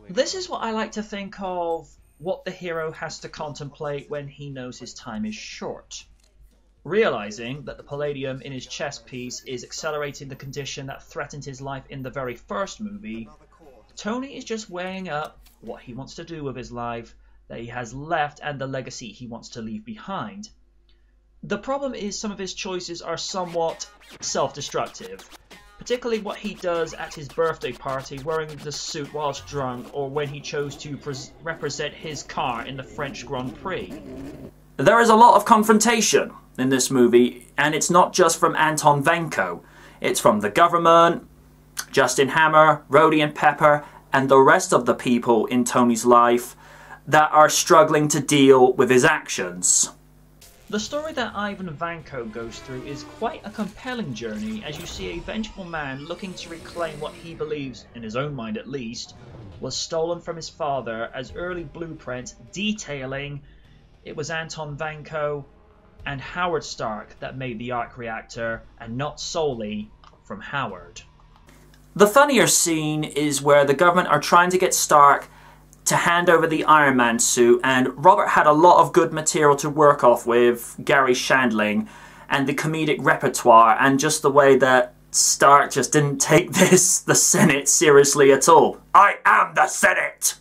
This is what I like to think of what the hero has to contemplate when he knows his time is short. Realizing that the palladium in his chest piece is accelerating the condition that threatened his life in the very first movie, Tony is just weighing up what he wants to do with his life that he has left and the legacy he wants to leave behind. The problem is some of his choices are somewhat self-destructive, particularly what he does at his birthday party wearing the suit whilst drunk, or when he chose to represent his car in the French Grand Prix. There is a lot of confrontation in this movie, and it's not just from Anton Vanko. It's from the government, Justin Hammer, Rhodey and Pepper, and the rest of the people in Tony's life that are struggling to deal with his actions. The story that Ivan Vanko goes through is quite a compelling journey, as you see a vengeful man looking to reclaim what he believes, in his own mind at least, was stolen from his father, as early blueprints detailing it was Anton Vanko and Howard Stark that made the arc reactor, and not solely from Howard. The funnier scene is where the government are trying to get Stark to hand over the Iron Man suit, and Robert had a lot of good material to work off with Gary Shandling and the comedic repertoire, and just the way that Stark just didn't take the Senate seriously at all. I am the Senate!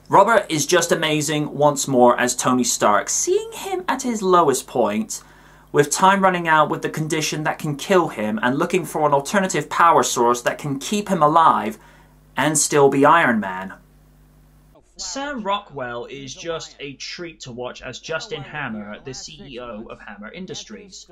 Robert is just amazing once more as Tony Stark. Seeing him at his lowest point, with time running out with the condition that can kill him, and looking for an alternative power source that can keep him alive and still be Iron Man. Sam Rockwell is just a treat to watch as Justin Hammer, the CEO of Hammer Industries.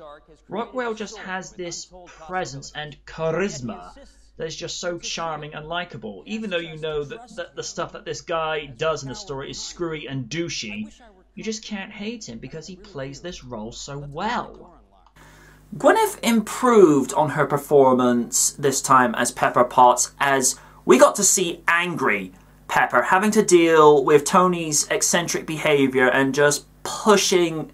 Rockwell just has this presence and charisma that is just so charming and likable, even though you know that the stuff that this guy does in the story is screwy and douchey. You just can't hate him because he plays this role so well. Gwyneth improved on her performance this time as Pepper Potts, as we got to see angry Pepper having to deal with Tony's eccentric behaviour and just pushing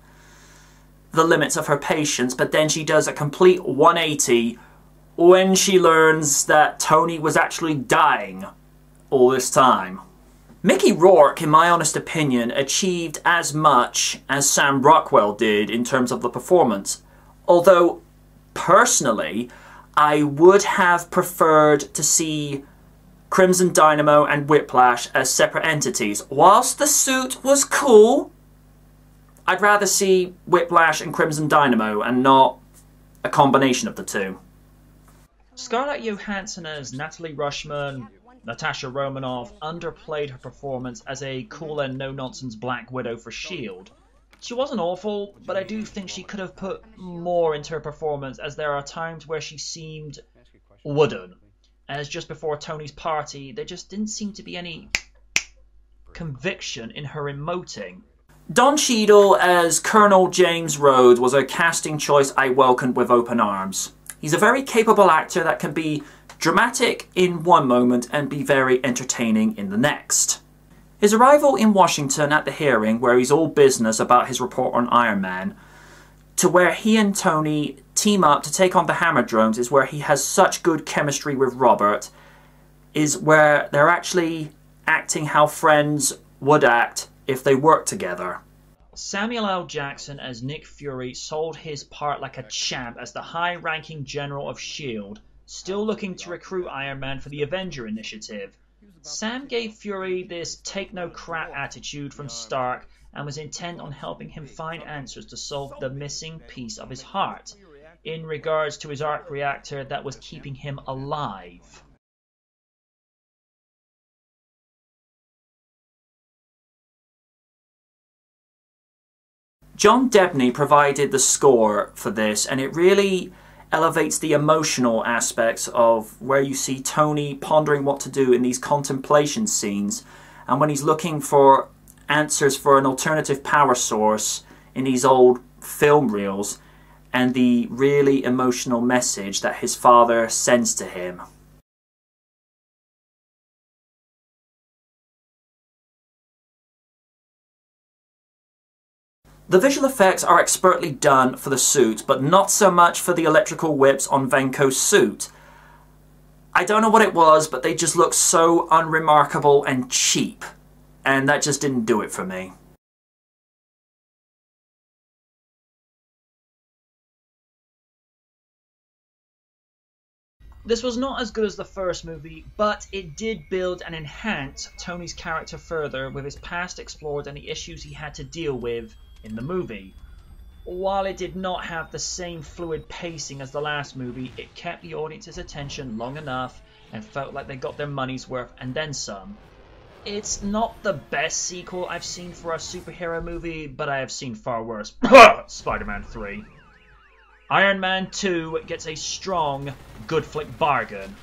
the limits of her patience, but then she does a complete 180 when she learns that Tony was actually dying all this time. Mickey Rourke, in my honest opinion, achieved as much as Sam Rockwell did in terms of the performance. Although, personally, I would have preferred to see Crimson Dynamo and Whiplash as separate entities. Whilst the suit was cool, I'd rather see Whiplash and Crimson Dynamo and not a combination of the two. Scarlett Johansson as Natalie Rushman, Natasha Romanoff, underplayed her performance as a cool and no-nonsense Black Widow for S.H.I.E.L.D. She wasn't awful, but I do think she could have put more into her performance, as there are times where she seemed wooden. As just before Tony's party, there just didn't seem to be any conviction in her emoting. Don Cheadle as Colonel James Rhodes was a casting choice I welcomed with open arms. He's a very capable actor that can be dramatic in one moment and be very entertaining in the next. His arrival in Washington at the hearing, where he's all business about his report on Iron Man, to where he and Tony team up to take on the Hammer drones, is where he has such good chemistry with Robert, is where they're actually acting how friends would act if they worked together. Samuel L. Jackson as Nick Fury sold his part like a champ as the high-ranking general of S.H.I.E.L.D., still looking to recruit Iron Man for the Avenger Initiative. Sam gave Fury this take-no-crap attitude from Stark and was intent on helping him find answers to solve the missing piece of his heart, in regards to his arc reactor that was keeping him alive. John Debney provided the score for this, and it really elevates the emotional aspects of where you see Tony pondering what to do in these contemplation scenes, and when he's looking for answers for an alternative power source in these old film reels, and the really emotional message that his father sends to him. The visual effects are expertly done for the suit, but not so much for the electrical whips on Venko's suit. I don't know what it was, but they just look so unremarkable and cheap, and that just didn't do it for me. This was not as good as the first movie, but it did build and enhance Tony's character further, with his past explored and the issues he had to deal with in the movie. While it did not have the same fluid pacing as the last movie, it kept the audience's attention long enough and felt like they got their money's worth and then some. It's not the best sequel I've seen for a superhero movie, but I have seen far worse. Spider-Man 3. Iron Man 2 gets a strong, good flick bargain.